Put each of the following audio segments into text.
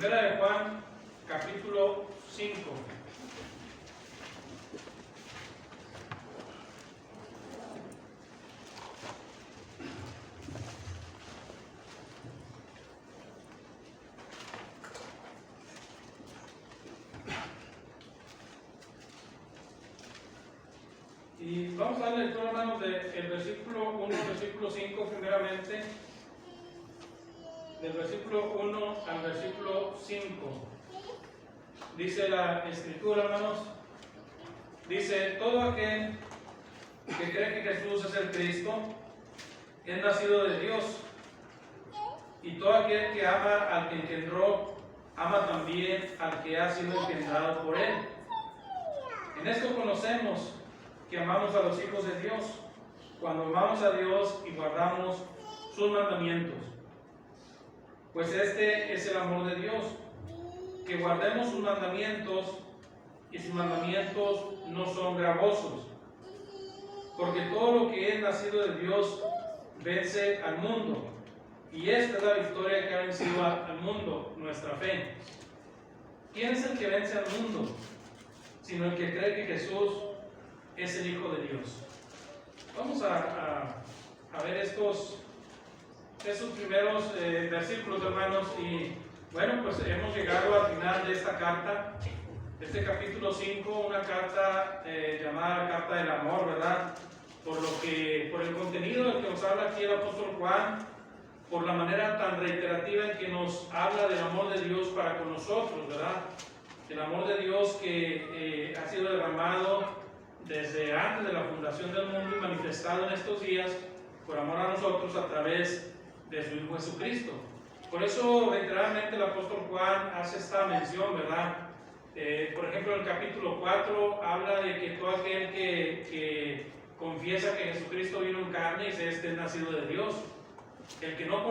Primera de Juan, capítulo 5. Y vamos a dar lectura, hermanos, del versículo 1 al versículo 5, primeramente. Del versículo 1 al versículo 5. Dice la Escritura, hermanos, dice: todo aquel que cree que Jesús es el Cristo es nacido de Dios, y todo aquel que ama al que engendró, ama también al que ha sido engendrado por él. En esto conocemos que amamos a los hijos de Dios, cuando amamos a Dios y guardamos sus mandamientos. Pues este es el amor de Dios, que guardemos sus mandamientos, y sus mandamientos no son gravosos. Porque todo lo que es nacido de Dios vence al mundo, y esta es la victoria que ha vencido al mundo, nuestra fe. ¿Quién es el que vence al mundo? Sino el que cree que Jesús es el Hijo de Dios. Vamos a ver esos primeros versículos, hermanos, y bueno, pues hemos llegado al final de esta carta, este capítulo 5, una carta llamada la Carta del Amor, ¿verdad? Por el contenido del que nos habla aquí el apóstol Juan, por la manera tan reiterativa en que nos habla del amor de Dios para con nosotros, ¿verdad? El amor de Dios que ha sido derramado desde antes de la fundación del mundo y manifestado en estos días por amor a nosotros a través de su Hijo Jesucristo. Por eso reiteradamente el apóstol Juan hace esta mención, ¿verdad? Por ejemplo, en el capítulo 4 habla de que todo aquel que confiesa que Jesucristo vino en carne, dice: este es nacido de Dios. El que no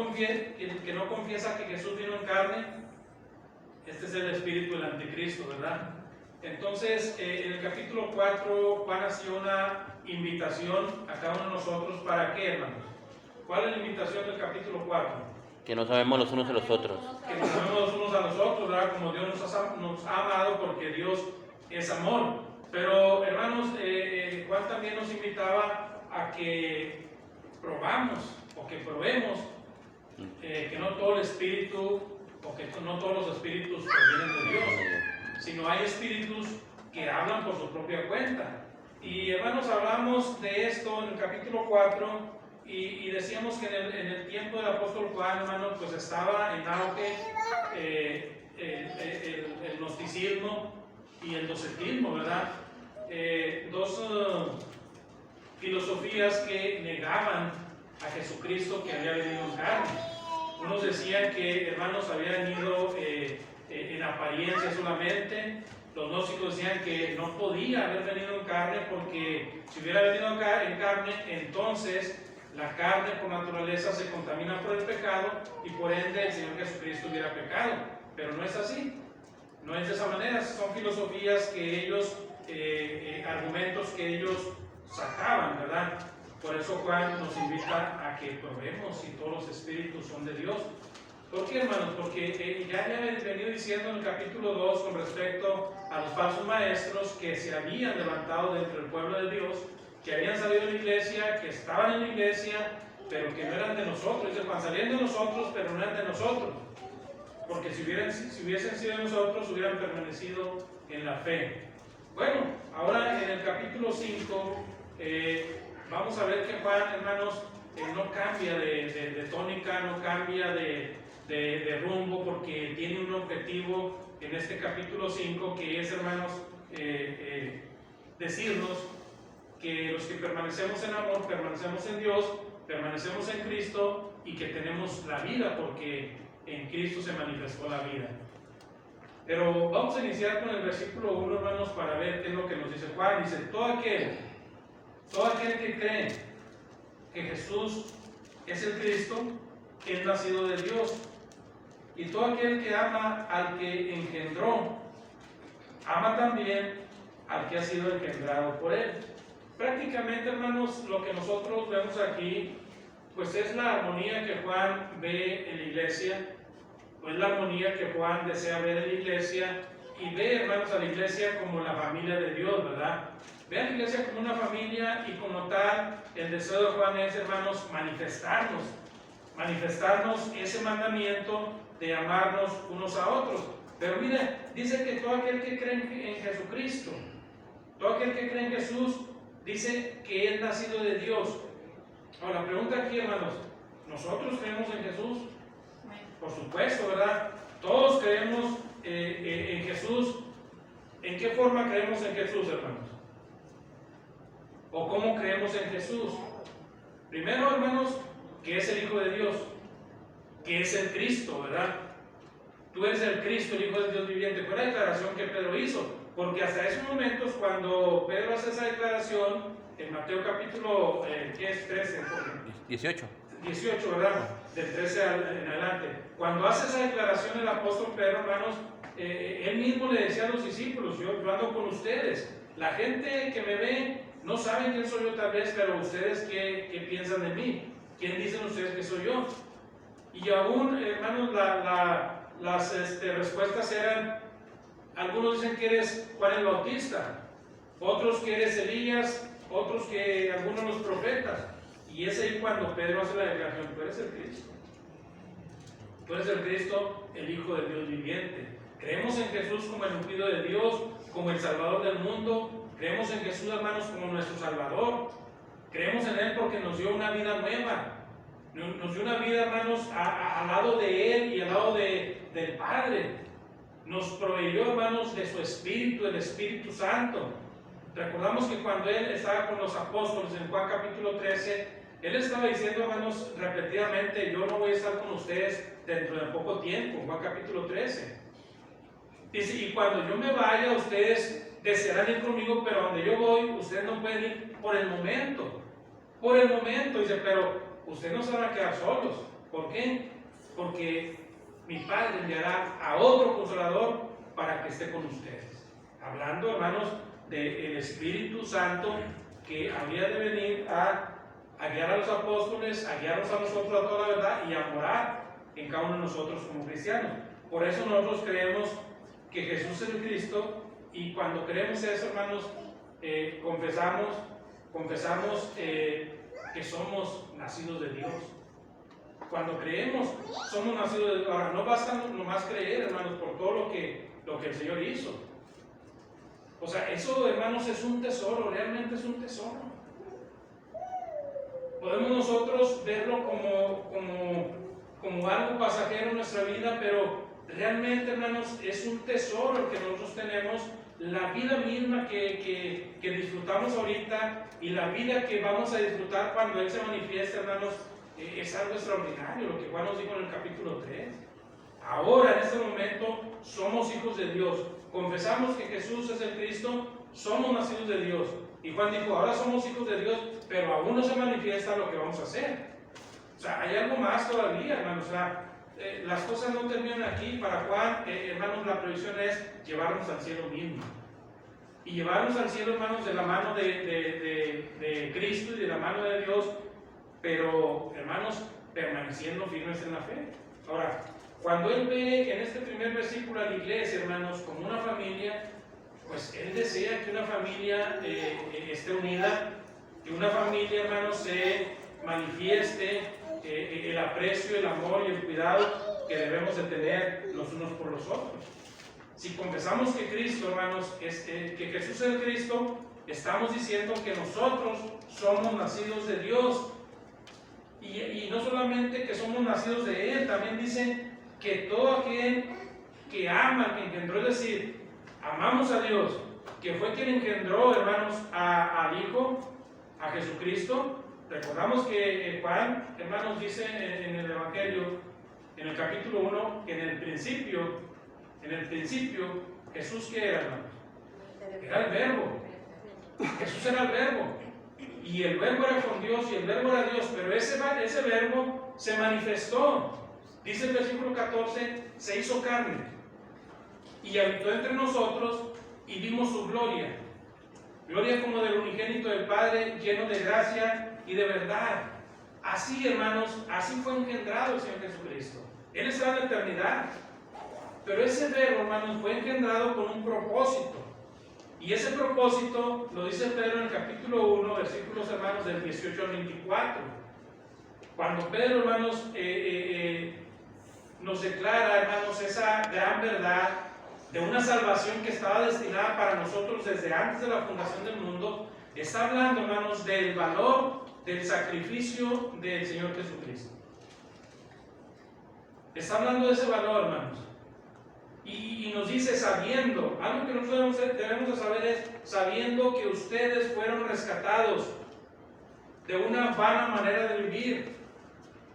confiesa que Jesús vino en carne, este es el espíritu del anticristo, ¿verdad? Entonces, en el capítulo 4, Juan hace una invitación a cada uno de nosotros. ¿Para qué, hermanos? ¿Cuál es la invitación del capítulo 4? Que nos amemos los unos a los otros. Que nos amemos los unos a los otros, ¿verdad? Como Dios nos ha amado, porque Dios es amor. Pero, hermanos, Juan también nos invitaba a que probemos que no todo el espíritu, o que no todos los espíritus provienen de Dios, sino hay espíritus que hablan por su propia cuenta. Y, hermanos, hablamos de esto en el capítulo 4 y decíamos que en el tiempo del apóstol Juan, hermanos, pues estaba en auge el gnosticismo y el docetismo, ¿verdad? Dos filosofías que negaban a Jesucristo que había venido en carne. Unos decían que, hermanos, habían ido en apariencia solamente. Los gnósticos decían que no podía haber venido en carne, porque si hubiera venido en carne, entonces la carne por naturaleza se contamina por el pecado y por ende el Señor Jesucristo hubiera pecado. Pero no es así, no es de esa manera. Son filosofías que ellos, argumentos que ellos sacaban, ¿verdad? Por eso Juan nos invita a que probemos si todos los espíritus son de Dios. ¿Por qué, hermanos? Porque ya había venido diciendo en el capítulo 2 con respecto a los falsos maestros que se habían levantado dentro del pueblo de Dios, que habían salido de la iglesia, que estaban en la iglesia, pero que no eran de nosotros. Dice: Juan, salían de nosotros, pero no eran de nosotros. Porque si hubiesen sido de nosotros, hubieran permanecido en la fe. Bueno, ahora en el capítulo 5, vamos a ver que Juan, hermanos, no cambia de tónica, no cambia de rumbo, porque tiene un objetivo en este capítulo 5, que es, hermanos, decirnos que los que permanecemos en amor, permanecemos en Dios, permanecemos en Cristo, y que tenemos la vida, porque en Cristo se manifestó la vida. Pero vamos a iniciar con el versículo 1, hermanos, para ver qué es lo que nos dice Juan. Dice: todo aquel que cree que Jesús es el Cristo es nacido de Dios, y todo aquel que ama al que engendró, ama también al que ha sido engendrado por él. Prácticamente, hermanos, lo que nosotros vemos aquí, pues es la armonía que Juan ve en la iglesia, pues la armonía que Juan desea ver en la iglesia, y ve, hermanos, a la iglesia como la familia de Dios, ¿verdad? Ve a la iglesia como una familia, y como tal, el deseo de Juan es, hermanos, manifestarnos ese mandamiento de amarnos unos a otros. Pero mire, dice que todo aquel que cree en Jesucristo, todo aquel que cree en Jesús, dice que es nacido de Dios. Ahora, la pregunta aquí, hermanos, ¿nosotros creemos en Jesús? Por supuesto, ¿verdad? Todos creemos en Jesús. ¿En qué forma creemos en Jesús, hermanos? ¿O cómo creemos en Jesús? Primero, hermanos, que es el Hijo de Dios, que es el Cristo, ¿verdad? Tú eres el Cristo, el Hijo del Dios viviente. Fue la declaración que Pedro hizo, porque hasta esos momentos, cuando Pedro hace esa declaración, en Mateo capítulo, ¿qué es? 13, 18. 18, ¿verdad? Del 13 en adelante. Cuando hace esa declaración el apóstol Pedro, hermanos, él mismo le decía a los discípulos, yo ando con ustedes. La gente que me ve no sabe quién soy yo tal vez, pero ustedes qué piensan de mí. ¿Quién dicen ustedes que soy yo? Y aún, hermanos, las respuestas eran, algunos dicen que eres Juan el Bautista, otros que eres Elías, otros que algunos de los profetas. Y es ahí cuando Pedro hace la declaración, tú eres el Cristo. Tú eres el Cristo, el Hijo del Dios viviente. Creemos en Jesús como el ungido de Dios, como el Salvador del mundo. Creemos en Jesús, hermanos, como nuestro Salvador. Creemos en Él porque nos dio una vida nueva. Nos dio una vida, hermanos, al lado de Él y al lado del Padre. Nos proveyó, hermanos, de su Espíritu, el Espíritu Santo. Recordamos que cuando Él estaba con los apóstoles en Juan capítulo 13, Él estaba diciendo, hermanos, repetidamente, yo no voy a estar con ustedes dentro de poco tiempo, Juan capítulo 13. Dice, y cuando yo me vaya, ustedes desearán ir conmigo, pero donde yo voy, ustedes no pueden ir por el momento. Por el momento, dice, pero ustedes no se van a quedar solos. ¿Por qué? Porque mi Padre enviará a otro Consolador para que esté con ustedes. Hablando, hermanos, del Espíritu Santo que había de venir a guiar a los apóstoles, a guiarnos a nosotros a toda la verdad y a morar en cada uno de nosotros como cristianos. Por eso nosotros creemos que Jesús es el Cristo, y cuando creemos eso, hermanos, confesamos que somos nacidos de Dios. Cuando creemos, somos nacidos de Dios. Ahora, no basta nomás creer, hermanos, por todo lo que el Señor hizo. O sea, eso, hermanos, es un tesoro, realmente es un tesoro. Podemos nosotros verlo como algo pasajero en nuestra vida, pero realmente, hermanos, es un tesoro el que nosotros tenemos. La vida misma que disfrutamos ahorita y la vida que vamos a disfrutar cuando Él se manifiesta, hermanos, es algo extraordinario, lo que Juan nos dijo en el capítulo 3. Ahora, en este momento, somos hijos de Dios. Confesamos que Jesús es el Cristo, somos nacidos de Dios. Y Juan dijo, ahora somos hijos de Dios, pero aún no se manifiesta lo que vamos a hacer. O sea, hay algo más todavía, hermanos. O sea, las cosas no terminan aquí. Para Juan, hermanos, la provisión es llevarnos al cielo mismo. Y llevarnos al cielo, hermanos, de la mano de Cristo y de la mano de Dios, pero, hermanos, permaneciendo firmes en la fe. Ahora, cuando Él ve en este primer versículo a la iglesia, hermanos, como una familia, pues Él desea que una familia esté unida, que una familia, hermanos, se manifieste el aprecio, el amor y el cuidado que debemos de tener los unos por los otros. Si confesamos que Cristo, hermanos, que Jesús es el Cristo, estamos diciendo que nosotros somos nacidos de Dios. Y no solamente que somos nacidos de Él, también dice que todo aquel que ama, que engendró, es decir, amamos a Dios, que fue quien engendró, hermanos, al Hijo, a Jesucristo. Recordamos que Juan, hermanos, dice en el Evangelio, en el capítulo 1, que en el principio, Jesús, ¿qué era, hermanos? Era el Verbo. Jesús era el Verbo. Y el Verbo era con Dios y el Verbo era Dios, pero ese Verbo se manifestó. Dice el versículo 14, se hizo carne y habitó entre nosotros y vimos su gloria. Gloria como del unigénito del Padre, lleno de gracia y de verdad. Así, hermanos, así fue engendrado el Señor Jesucristo. Él está en la eternidad. Pero ese verbo, hermanos, fue engendrado con un propósito. Y ese propósito lo dice Pedro en el capítulo 1, versículos, hermanos, del 18 al 24. Cuando Pedro, hermanos, nos declara, hermanos, esa gran verdad de una salvación que estaba destinada para nosotros desde antes de la fundación del mundo, está hablando, hermanos, del valor del sacrificio del Señor Jesucristo. Está hablando de ese valor, hermanos. Y nos dice sabiendo, algo que nosotros debemos de saber es sabiendo que ustedes fueron rescatados de una vana manera de vivir,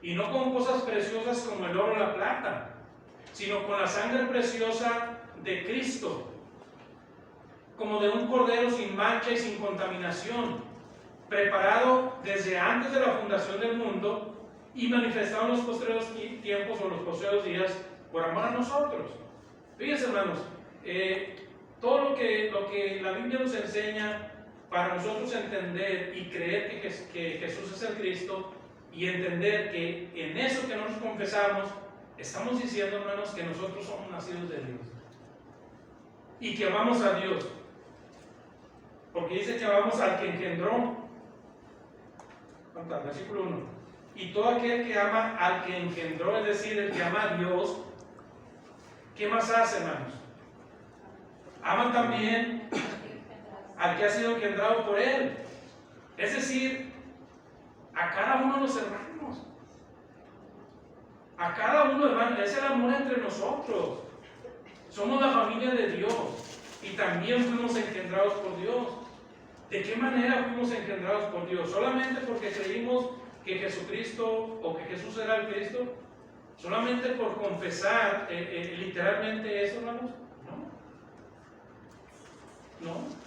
y no con cosas preciosas como el oro o la plata, sino con la sangre preciosa de Cristo, como de un cordero sin mancha y sin contaminación, preparado desde antes de la fundación del mundo y manifestado en los postreros tiempos o los postreros días por amor a nosotros. Fíjense, hermanos, todo lo que la Biblia nos enseña para nosotros entender y creer que Jesús es el Cristo, y entender que en eso que nosotros confesamos, estamos diciendo, hermanos, que nosotros somos nacidos de Dios y que amamos a Dios, porque dice que amamos al que engendró. Versículo 1. Y todo aquel que ama al que engendró, es decir, el que ama a Dios, ¿qué más hace, hermanos? Ama también al que ha sido engendrado por Él. Es decir, a cada uno de los hermanos. A cada uno, hermanos. Es el amor entre nosotros. Somos la familia de Dios. Y también fuimos engendrados por Dios. ¿De qué manera fuimos engendrados por Dios? ¿Solamente porque creímos que Jesucristo o que Jesús era el Cristo? ¿Solamente por confesar literalmente eso, hermanos? No.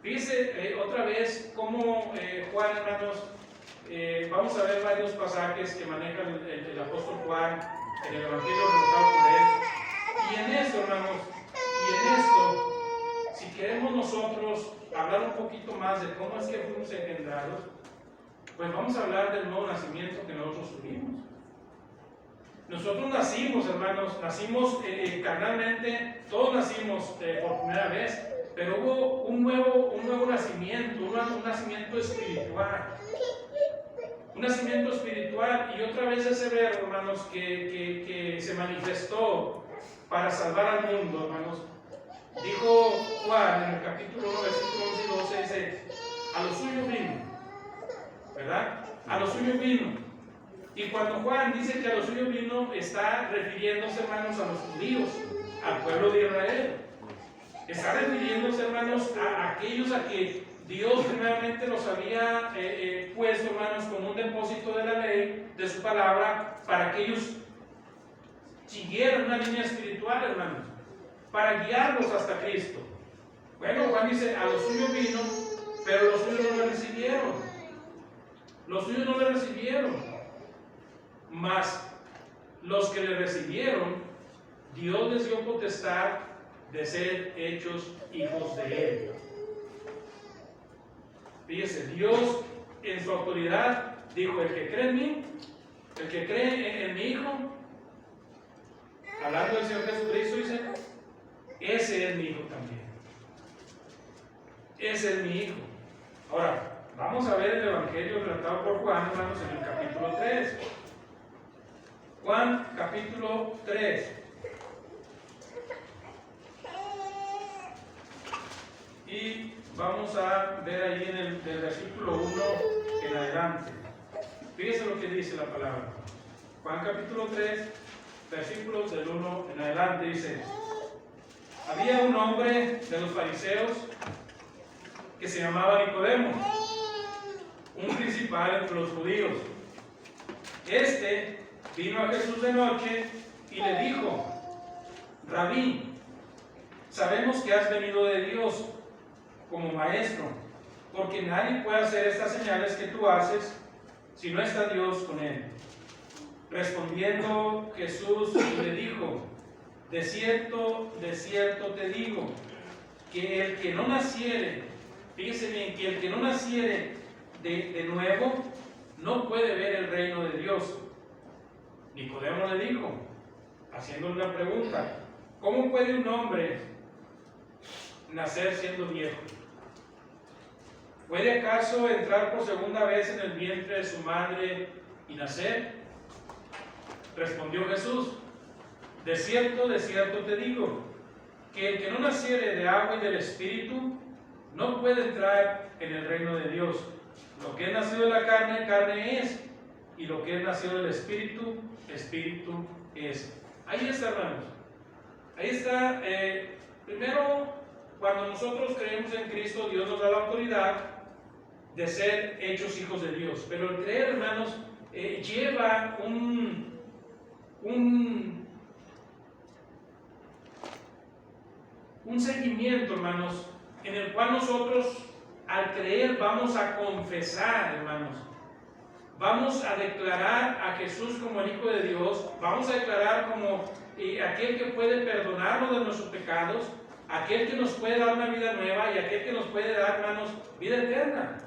Fíjense otra vez cómo Juan, hermanos, vamos a ver varios pasajes que maneja el apóstol Juan en el Evangelio relatado por él. Y en esto, hermanos, si queremos nosotros hablar un poquito más de cómo es que fuimos engendrados, pues vamos a hablar del nuevo nacimiento que nosotros tuvimos. Nosotros nacimos, hermanos, nacimos carnalmente, todos nacimos por primera vez, pero hubo un nuevo nacimiento, un nacimiento espiritual. Un nacimiento espiritual, y otra vez ese verbo, hermanos, que se manifestó para salvar al mundo, hermanos. Dijo Juan en el capítulo 1, versículos 11 y 12, dice, a los suyos vino, ¿verdad? A los suyos vino. Y cuando Juan dice que a los suyos vino, está refiriéndose, hermanos, a los judíos, al pueblo de Israel. Está refiriéndose, hermanos, a aquellos a que Dios primeramente los había puesto, hermanos, como un depósito de la ley, de su palabra, para que ellos siguieran una línea espiritual, hermanos, para guiarlos hasta Cristo. Bueno, Juan dice, a los suyos vino, pero los suyos no le recibieron. Los suyos no le recibieron. Mas los que le recibieron, Dios les dio potestad de ser hechos hijos de Él. Fíjese, Dios en su autoridad dijo, el que cree en mí, el que cree en mi Hijo, hablando del Señor Jesucristo, dice, ese es mi Hijo también. Ese es mi Hijo. Ahora, vamos a ver el Evangelio relatado por Juan, hermanos, en el capítulo 3. Juan, capítulo 3. Y vamos a ver ahí en el versículo 1 en adelante. Fíjense lo que dice la palabra. Juan, capítulo 3, versículos del 1 en adelante, dice: había un hombre de los fariseos que se llamaba Nicodemo, un principal entre los judíos. Este vino a Jesús de noche y le dijo: Rabí, sabemos que has venido de Dios como maestro, porque nadie puede hacer estas señales que tú haces si no está Dios con él. Respondiendo Jesús le dijo: de cierto te digo, que el que no naciere, fíjese bien, que el que no naciere de nuevo, no puede ver el reino de Dios. Nicodemo le dijo, haciéndole una pregunta, ¿cómo puede un hombre nacer siendo viejo? ¿Puede acaso entrar por segunda vez en el vientre de su madre y nacer? Respondió Jesús, de cierto te digo, que el que no naciere de agua y del Espíritu no puede entrar en el reino de Dios. Lo que es nacido de la carne, carne es, y lo que es nacido del Espíritu, Espíritu es. Ahí está, hermanos. Ahí está. Primero, cuando nosotros creemos en Cristo, Dios nos da la autoridad de ser hechos hijos de Dios. Pero el creer, hermanos, lleva un seguimiento, hermanos, en el cual nosotros al creer vamos a confesar, hermanos, vamos a declarar a Jesús como el Hijo de Dios, vamos a declarar como aquel que puede perdonarnos de nuestros pecados, aquel que nos puede dar una vida nueva y aquel que nos puede dar, hermanos, vida eterna.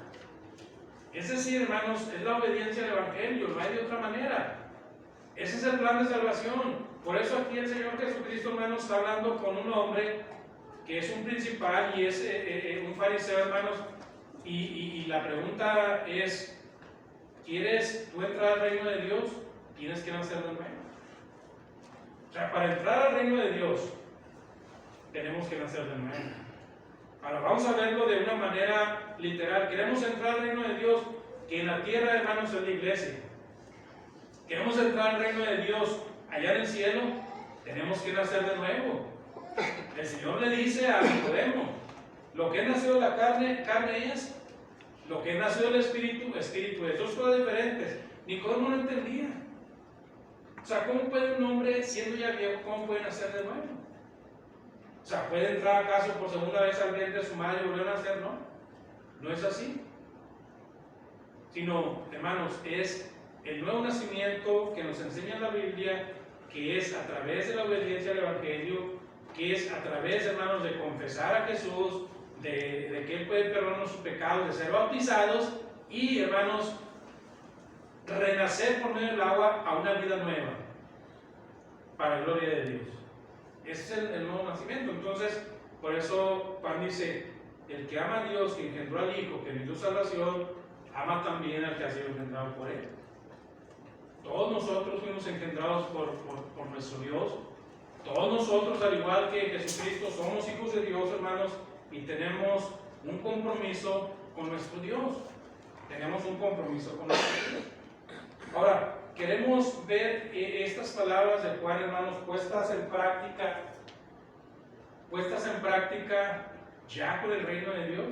Es decir, hermanos, es la obediencia al Evangelio, no hay de otra manera. Ese es el plan de salvación. Por eso aquí el Señor Jesucristo, hermanos, está hablando con un hombre que es un principal y es un fariseo, hermanos, y la pregunta es, ¿quieres tú entrar al reino de Dios? Tienes que nacer de nuevo. O sea, para entrar al reino de Dios, tenemos que nacer de nuevo. Ahora, vamos a verlo de una manera literal. Queremos entrar al reino de Dios, que en la tierra, hermanos, es la iglesia. Queremos entrar al reino de Dios allá en el cielo, tenemos que nacer de nuevo. El Señor le dice a Nicodemo, lo que es nacido de la carne, carne es, lo que es nacido del Espíritu, Espíritu es. Dos cosas diferentes. Nicodemo no entendía. O sea, ¿cómo puede un hombre, siendo ya viejo, cómo puede nacer de nuevo? O sea, ¿puede entrar acaso por segunda vez al vientre de su madre y volver a nacer? No, no es así. Sino, hermanos, es el nuevo nacimiento que nos enseña la Biblia, que es a través de la obediencia al Evangelio, que es a través, hermanos, de confesar a Jesús, de que Él puede perdonar sus pecados, de ser bautizados y, hermanos, renacer por medio del agua a una vida nueva, para la gloria de Dios. Ese es el nuevo nacimiento. Entonces, por eso Juan dice, el que ama a Dios, que engendró al Hijo, que le dio salvación, ama también al que ha sido engendrado por Él. Todos nosotros fuimos engendrados por nuestro Dios. Todos nosotros, al igual que Jesucristo, somos hijos de Dios, hermanos, y tenemos un compromiso con nuestro Dios. Tenemos un compromiso con nuestro Dios. Ahora, queremos ver estas palabras de Juan, hermanos, puestas en práctica ya por el reino de Dios.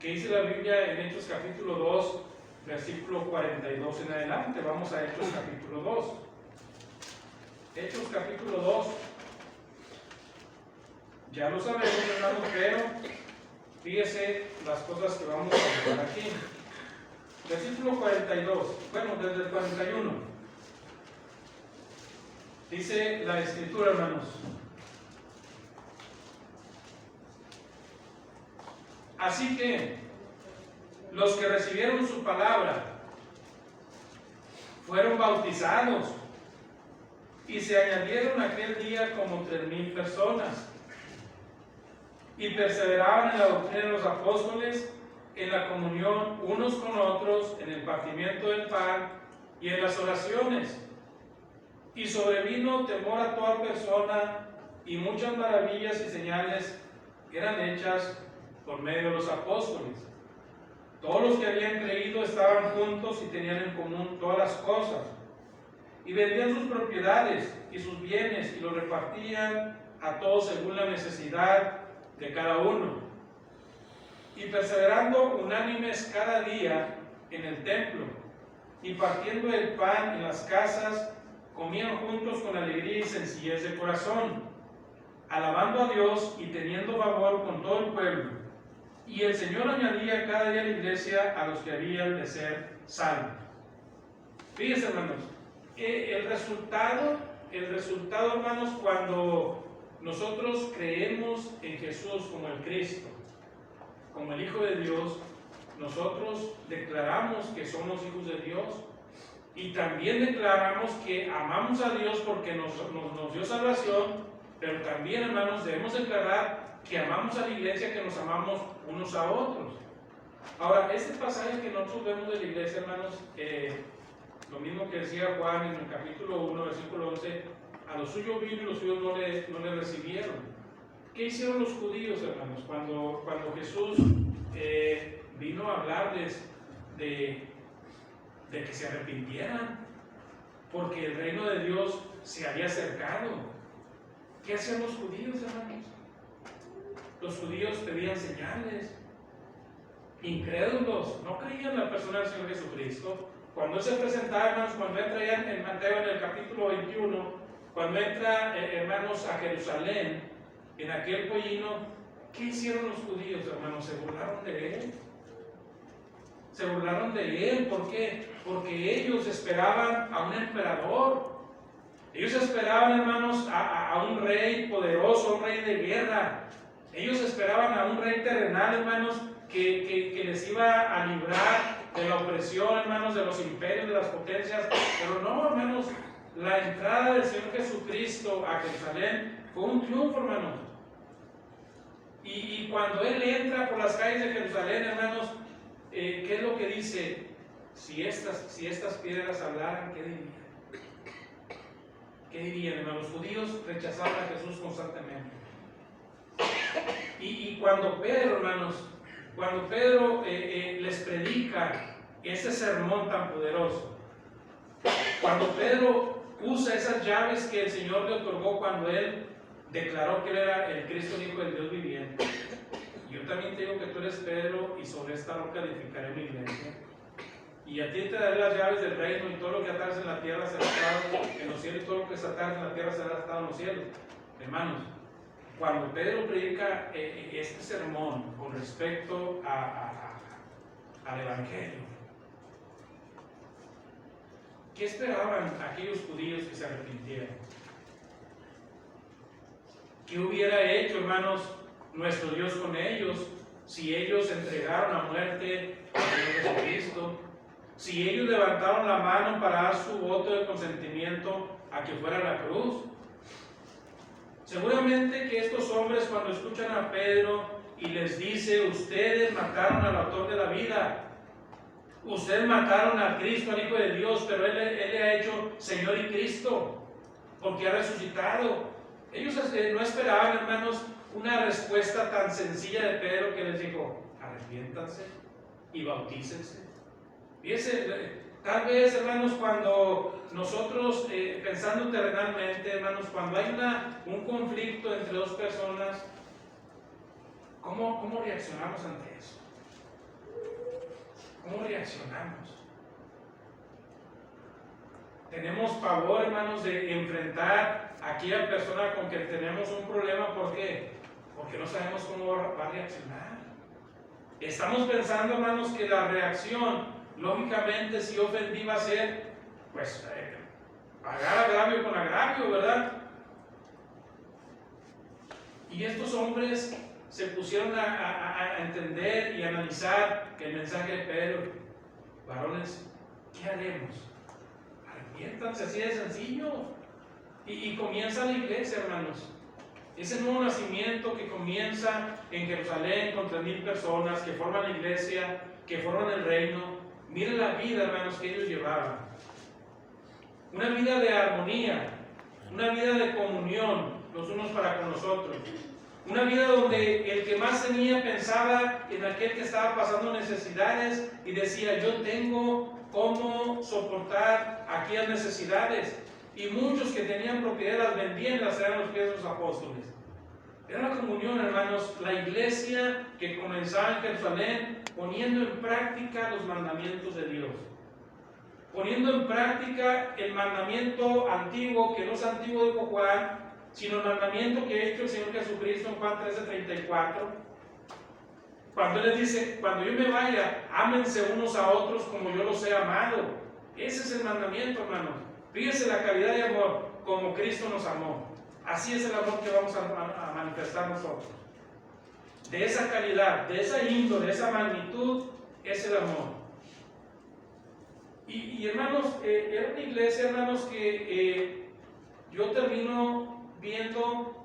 ¿Qué dice la Biblia en Hechos capítulo 2, versículo 42 en adelante? Vamos a Hechos capítulo 2. Hechos capítulo 2. Ya lo sabemos, hermanos, pero fíjese las cosas que vamos a ver aquí. Versículo 42, bueno, desde el 41. Dice la Escritura, hermanos. Así que los que recibieron su palabra fueron bautizados y se añadieron aquel día como 3,000 personas y perseveraban en la doctrina de los apóstoles, en la comunión unos con otros, en el partimiento del pan y en las oraciones. Y sobrevino temor a toda persona, y muchas maravillas y señales eran hechas por medio de los apóstoles. Todos los que habían creído estaban juntos y tenían en común todas las cosas, y vendían sus propiedades y sus bienes y los repartían a todos según la necesidad de cada uno. Y perseverando unánimes cada día en el templo, y partiendo el pan en las casas, comían juntos con alegría y sencillez de corazón, alabando a Dios y teniendo favor con todo el pueblo. Y el Señor añadía cada día a la iglesia a los que habían de ser salvos. Fíjense, hermanos, el resultado, hermanos, cuando nosotros creemos en Jesús como el Cristo, como el Hijo de Dios, nosotros declaramos que somos hijos de Dios. Y también declaramos que amamos a Dios porque nos dio salvación, pero también, hermanos, debemos declarar que amamos a la iglesia, que nos amamos unos a otros. Ahora, este pasaje que nosotros vemos de la iglesia, hermanos, lo mismo que decía Juan en el capítulo 1, versículo 11, a los suyos vino y los suyos no le recibieron. ¿Qué hicieron los judíos, hermanos, cuando Jesús vino a hablarles de que se arrepintieran? Porque el reino de Dios se había acercado. ¿Qué hacían los judíos, hermanos? Los judíos pedían señales. Incrédulos, no creían en la persona del Señor Jesucristo. Cuando Él se presentaba, hermanos, cuando entra ya en Mateo en el capítulo 21, cuando entra, hermanos, a Jerusalén, en aquel pollino, ¿qué hicieron los judíos, hermanos? Se burlaron de Él. Se burlaron de Él. ¿Por qué? Porque ellos esperaban a un emperador. Ellos esperaban, hermanos, a un rey poderoso, un rey de guerra. Ellos esperaban a un rey terrenal, hermanos, que les iba a librar de la opresión, hermanos, de los imperios, de las potencias. Pero no, hermanos, la entrada del Señor Jesucristo a Jerusalén fue un triunfo, hermanos. Y cuando Él entra por las calles de Jerusalén, hermanos, ¿qué es lo que dice? Si estas piedras hablaran, ¿qué dirían? ¿Qué dirían, hermanos? Los judíos rechazaban a Jesús constantemente. Y cuando Pedro, hermanos, les predica ese sermón tan poderoso, cuando Pedro usa esas llaves que el Señor le otorgó cuando Él declaró que Él era el Cristo, el Hijo del Dios viviente, yo también te digo que tú eres Pedro y sobre esta roca edificaré mi iglesia. Y a ti te daré las llaves del reino, y todo lo que atares en la tierra será atado en los cielos, y todo lo que atares en la tierra será atado en los cielos. Hermanos, cuando Pedro predica este sermón con respecto al Evangelio, ¿qué esperaban aquellos judíos que se arrepintieran? ¿Qué hubiera hecho, hermanos, nuestro Dios con ellos si ellos entregaron a muerte al Señor Jesucristo? Si ellos levantaron la mano para dar su voto de consentimiento a que fuera la cruz. Seguramente que estos hombres, cuando escuchan a Pedro y les dice: ustedes mataron al autor de la vida, ustedes mataron a Cristo, al Hijo de Dios, pero Él le ha hecho Señor y Cristo, porque ha resucitado. Ellos no esperaban, hermanos, una respuesta tan sencilla de Pedro, que les dijo: arrepiéntanse y bautícense. Fíjense, tal vez, hermanos, cuando nosotros, pensando terrenalmente, hermanos, cuando hay un conflicto entre dos personas, ¿cómo reaccionamos ante eso? ¿Cómo reaccionamos? Tenemos pavor, hermanos, de enfrentar a aquella persona con quien tenemos un problema. ¿Por qué? Porque no sabemos cómo va a reaccionar. Estamos pensando, hermanos, que la reacción, lógicamente, si ofendí, va a ser, pues, pagar agravio con agravio, ¿verdad? Y estos hombres se pusieron a entender y analizar el mensaje de Pedro. Varones, ¿qué haremos? Arrepiéntanse, así de sencillo. Y comienza la iglesia, hermanos. Ese nuevo nacimiento que comienza en Jerusalén con 3,000 personas que forman la iglesia, que forman el reino. Miren la vida, hermanos, que ellos llevaban. Una vida de armonía, una vida de comunión los unos para con los otros. Una vida donde el que más tenía pensaba en aquel que estaba pasando necesidades y decía: yo tengo cómo soportar aquellas necesidades. Y muchos que tenían propiedades las vendían y las traían a los pies de los apóstoles. Era la comunión, hermanos, la iglesia que comenzaba en Jerusalén, poniendo en práctica los mandamientos de Dios. Poniendo en práctica el mandamiento antiguo, que no es antiguo, dijo Juan, sino el mandamiento que ha hecho el Señor Jesucristo en Juan 13:34. Cuando Él les dice: cuando yo me vaya, ámense unos a otros como yo los he amado. Ese es el mandamiento, hermanos. Fíjense la calidad de amor, como Cristo nos amó. Así es el amor que vamos a manifestar nosotros. De esa calidad, de esa índole, de esa magnitud, es el amor. Y hermanos, era una iglesia, hermanos, que yo termino viendo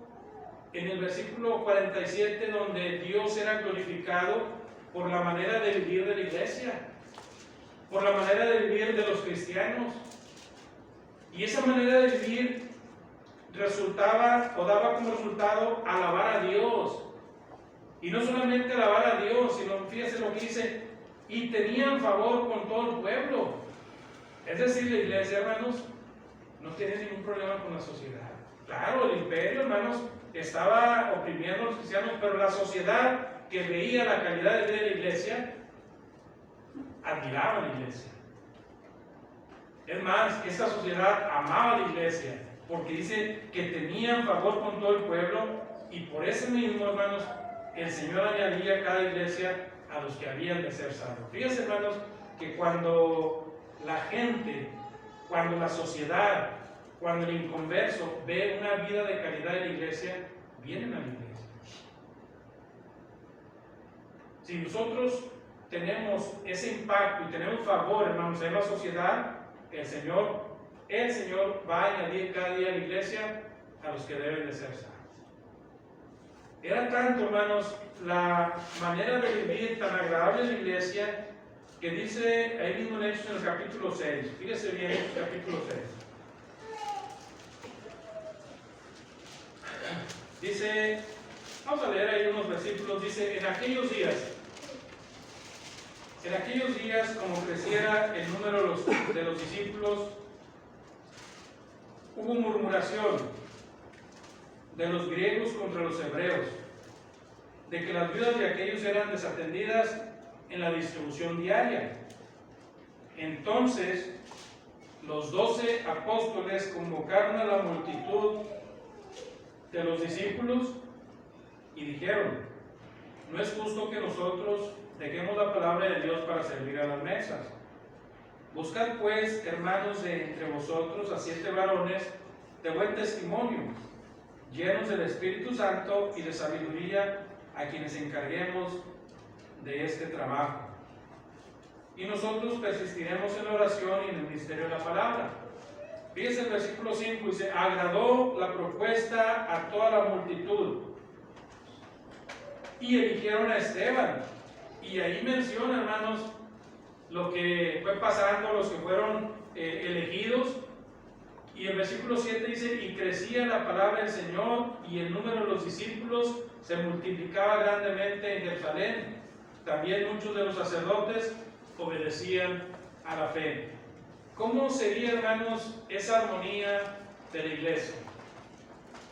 en el versículo 47, donde Dios era glorificado por la manera de vivir de la iglesia, por la manera de vivir de los cristianos. Y esa manera de vivir resultaba o daba como resultado alabar a Dios. Y no solamente alabar a Dios, sino, fíjese lo que dice, y tenían favor con todo el pueblo. Es decir, la iglesia, hermanos, no tiene ningún problema con la sociedad. Claro, el imperio, hermanos, estaba oprimiendo a los cristianos, pero la sociedad que veía la calidad de vida de la iglesia, admiraba a la iglesia. Es más, esta sociedad amaba a la iglesia, porque dice que tenían favor con todo el pueblo, y por ese mismo, hermanos, el Señor añadía a cada iglesia a los que habían de ser salvos. Fíjense, hermanos, que cuando la gente, cuando la sociedad, cuando el inconverso ve una vida de calidad en la iglesia, vienen a la iglesia. Si nosotros tenemos ese impacto y tenemos favor, hermanos, en la sociedad, el Señor va a añadir cada día a la iglesia a los que deben de ser salvos. Era tanto, hermanos, la manera de vivir tan agradable en la iglesia, que dice ahí mismo en Hechos, en el capítulo 6, fíjese bien, Hechos capítulo 6. Dice, vamos a leer ahí unos versículos, dice, en aquellos días, como creciera el número de los discípulos, hubo murmuración de los griegos contra los hebreos, de que las viudas de aquellos eran desatendidas en la distribución diaria. Entonces, los 12 apóstoles convocaron a la multitud de los discípulos y dijeron, no es justo que nosotros dejemos la palabra de Dios para servir a las mesas. Buscad pues, hermanos, de entre vosotros a 7 varones de buen testimonio, llenos del Espíritu Santo y de sabiduría, a quienes encarguemos de este trabajo. Y nosotros persistiremos en la oración y en el ministerio de la palabra. Fíjense el versículo 5, dice, agradó la propuesta a toda la multitud y eligieron a Esteban. Y ahí menciona, hermanos, lo que fue pasando, los que fueron elegidos. Y el versículo 7 dice, y crecía la palabra del Señor y el número de los discípulos se multiplicaba grandemente en Jerusalén. También muchos de los sacerdotes obedecían a la fe. ¿Cómo sería, hermanos, esa armonía de la iglesia?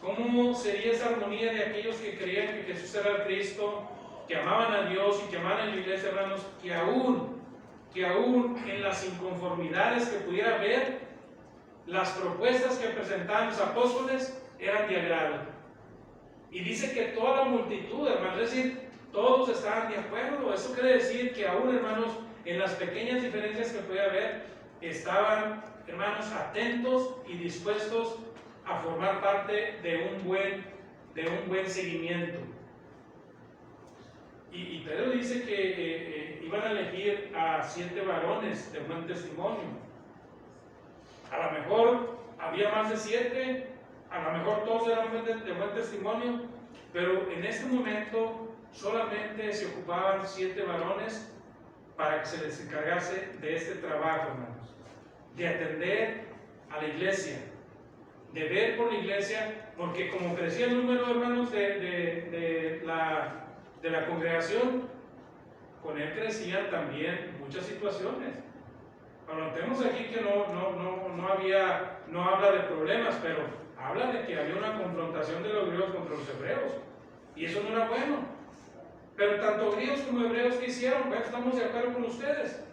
¿Cómo sería esa armonía de aquellos que creían que Jesús era el Cristo, que amaban a Dios y que amaban a la iglesia, hermanos, que aún en las inconformidades que pudiera haber, las propuestas que presentaban los apóstoles eran de agrado? Y dice que toda la multitud, hermanos, es decir, todos estaban de acuerdo. Eso quiere decir que aún, hermanos, en las pequeñas diferencias que puede haber, estaban, hermanos, atentos y dispuestos a formar parte de un buen seguimiento. Y Pedro dice que iban a elegir a 7 varones de buen testimonio. A lo mejor había más de 7, a lo mejor todos eran de buen testimonio, pero en este momento solamente se ocupaban 7 varones para que se les encargase de este trabajo, hermanos, de atender a la iglesia, de ver por la iglesia, porque como crecía el número, hermanos, de la congregación, con él crecían también muchas situaciones. Ahora, notemos aquí que no habla de problemas, pero habla de que había una confrontación de los griegos contra los hebreos, y eso no era bueno. Pero tanto griegos como hebreos, ¿qué hicieron? Bueno, estamos de acuerdo con ustedes.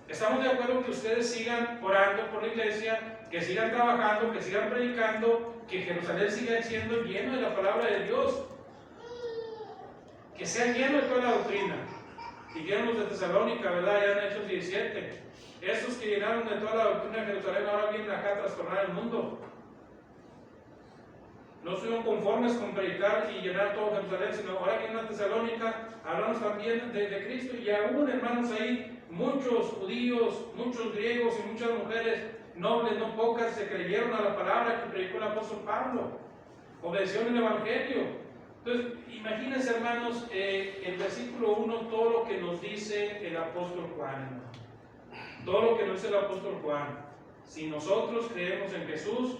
Estamos de acuerdo que ustedes sigan orando por la iglesia, que sigan trabajando, que sigan predicando, que Jerusalén siga siendo lleno de la palabra de Dios, que sea lleno de toda la doctrina. Dijeron los de Tesalónica, ¿verdad? Ya en Hechos 17. Esos que llenaron de toda la doctrina de Jerusalén ahora vienen acá a trastornar el mundo. No estuvieron conformes con predicar y llenar todo Jerusalén, sino ahora vienen a Tesalónica, hablamos también de Cristo, y aún, hermanos, ahí muchos judíos, muchos griegos y muchas mujeres nobles, no pocas, se creyeron a la palabra que predicó el apóstol Pablo, obedecieron el Evangelio. Entonces, imagínense, hermanos, el versículo 1, todo lo que nos dice el apóstol Juan, hermano. Todo lo que nos dice el apóstol Juan. Si nosotros creemos en Jesús,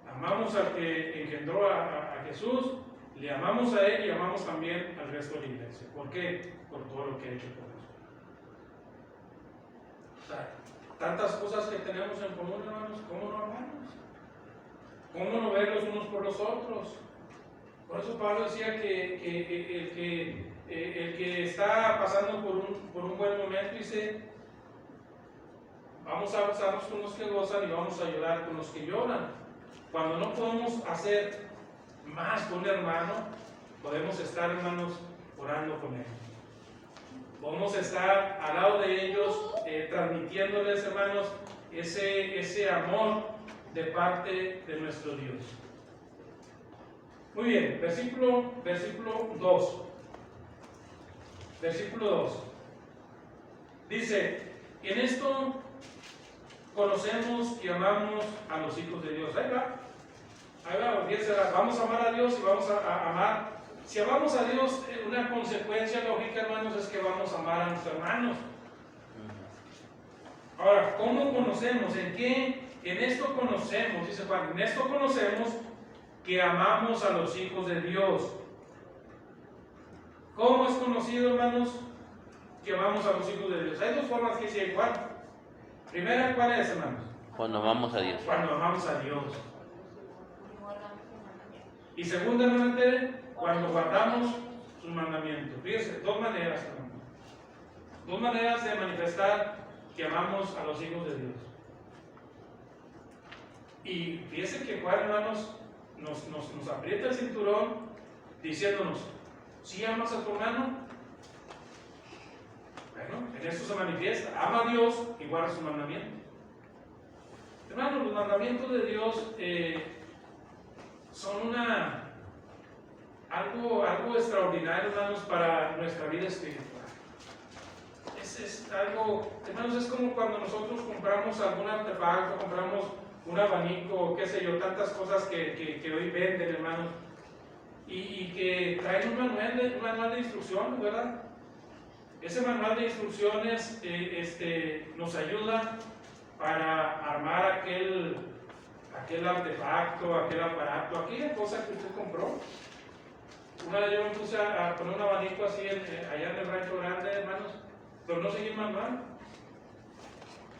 amamos al que engendró a Jesús, le amamos a Él y amamos también al resto de la iglesia. ¿Por qué? Por todo lo que ha hecho por nosotros. O sea, tantas cosas que tenemos en común, hermanos, ¿cómo no amamos? ¿Cómo no ver los unos por los otros? Por eso Pablo decía que el que está pasando por un buen momento, dice, vamos a gozarnos con los que gozan y vamos a llorar con los que lloran. Cuando no podemos hacer más con un hermano, podemos estar, hermanos, orando con ellos. Podemos estar al lado de ellos, transmitiéndoles, hermanos, ese amor de parte de nuestro Dios. Muy bien, versículo 2. Versículo 2. Dice, en esto conocemos y amamos a los hijos de Dios. Ahí va, fíjense, vamos a amar a Dios y vamos a amar. Si amamos a Dios, una consecuencia lógica, hermanos, es que vamos a amar a nuestros hermanos. Ahora, ¿cómo conocemos? ¿En qué? En esto conocemos, dice Juan, en esto conocemos que amamos a los hijos de Dios. ¿Cómo es conocido, hermanos, que amamos a los hijos de Dios? Hay dos formas que dice Juan. Primera, ¿cuál es, hermanos? Cuando amamos a Dios. Cuando amamos a Dios. Y segunda, hermano Tere, cuando guardamos sus mandamientos. Fíjense, dos maneras, hermanos. Dos maneras de manifestar que amamos a los hijos de Dios. Y fíjense que Juan, hermanos, nos aprieta el cinturón diciéndonos, ¿sí amas a tu hermano? Bueno, en esto se manifiesta, ama a Dios y guarda sus mandamientos. Hermanos, los mandamientos de Dios son algo extraordinario, hermanos, para nuestra vida espiritual. Es algo, hermanos, es como cuando nosotros compramos algún artefacto, compramos un abanico, qué sé yo, tantas cosas que hoy venden, hermanos, y que traen un manual de instrucciones, ¿verdad? Ese manual de instrucciones nos ayuda para armar aquel artefacto, aquel aparato, aquella cosa que usted compró. Una vez yo me puse a poner un abanico así allá en el rancho grande, hermanos, pero no seguí el manual.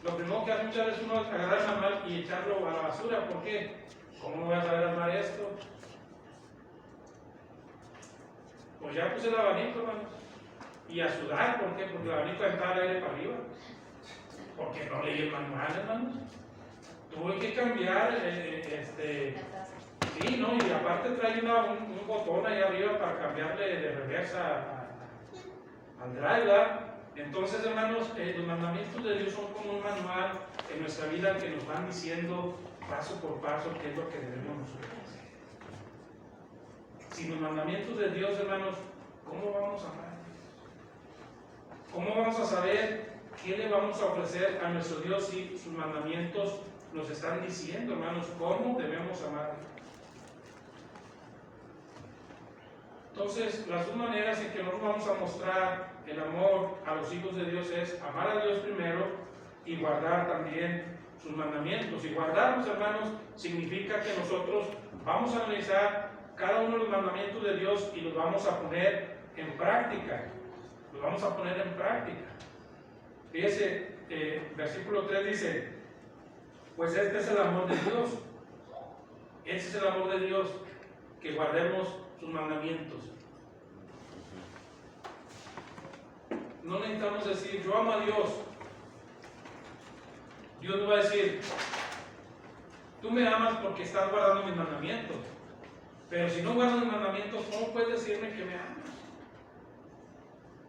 Lo primero que hace muchas veces uno es agarrar el manual y echarlo a la basura. ¿Por qué? ¿Cómo voy a saber armar esto? Pues ya puse el abanico, hermanos. Y a sudar, ¿por qué? Porque el abanico entraba el aire para arriba. Porque no leí el manual, hermanos. Tuve que cambiar, sí, ¿no? Y aparte trae un botón ahí arriba para cambiarle de reversa al drive, ¿verdad? Entonces, hermanos, los mandamientos de Dios son como un manual en nuestra vida que nos van diciendo paso por paso qué es lo que debemos nosotros hacer. Sin los mandamientos de Dios, hermanos, ¿cómo vamos a amar a Dios? ¿Cómo vamos a saber qué le vamos a ofrecer a nuestro Dios si sus mandamientos nos están diciendo, hermanos, cómo debemos amar a Dios? Entonces, las dos maneras en que nos vamos a mostrar el amor a los hijos de Dios es amar a Dios primero y guardar también sus mandamientos. Y guardarlos, hermanos, significa que nosotros vamos a analizar cada uno de los mandamientos de Dios y los vamos a poner en práctica. Los vamos a poner en práctica. Fíjese, versículo 3 dice, pues este es el amor de Dios. Ese es el amor de Dios, que guardemos sus mandamientos. No necesitamos decir, yo amo a Dios. Dios nos va a decir, tú me amas porque estás guardando mis mandamientos. Pero si no guardas mis mandamientos, ¿cómo puedes decirme que me amas?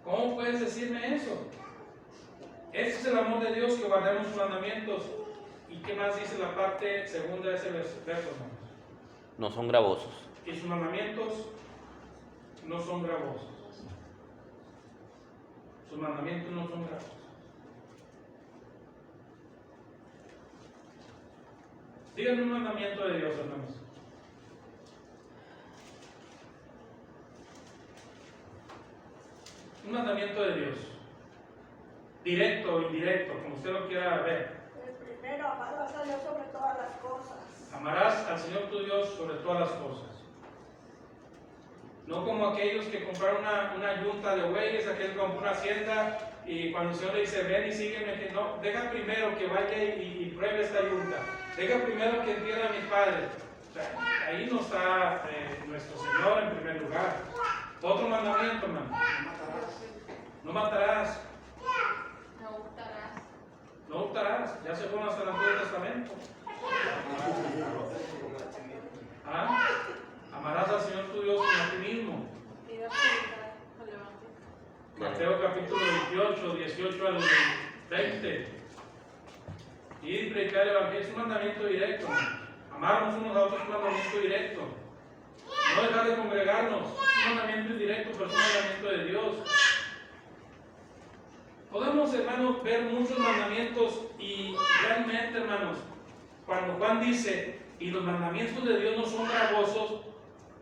¿Cómo puedes decirme eso? Ese es el amor de Dios, que guardemos sus mandamientos. ¿Y qué más dice la parte segunda de ese verso, hermanos? No son gravosos. Y sus mandamientos no son gravosos. Sus mandamientos no son gravosos. Díganme un mandamiento de Dios, hermanos. Un mandamiento de Dios. Directo o indirecto, como usted lo quiera ver. El primero, amarás a Dios sobre todas las cosas. Amarás al Señor tu Dios sobre todas las cosas. No como aquellos que compraron una yunta de bueyes, aquel que compró una hacienda y cuando el Señor le dice, ven y sígueme, que no, deja primero que vaya y pruebe esta yunta. Deja primero que entierre a mi padre. O sea, ahí no está nuestro Señor en primer lugar. Otro mandamiento, hermano. No matarás. No hurtarás. No hurtarás. Ya se fueron hasta el Antiguo Testamento. ¿Ah? Amarás al Señor tu Dios como a ti mismo. Mateo capítulo 28, 18 al 20. Y predicar el Evangelio es un mandamiento directo. Amarnos unos a otros es un mandamiento directo. No dejar de congregarnos es un mandamiento indirecto, pero es un mandamiento de Dios. Podemos, hermanos, ver muchos mandamientos y realmente, hermanos, cuando Juan dice, y los mandamientos de Dios no son gravosos,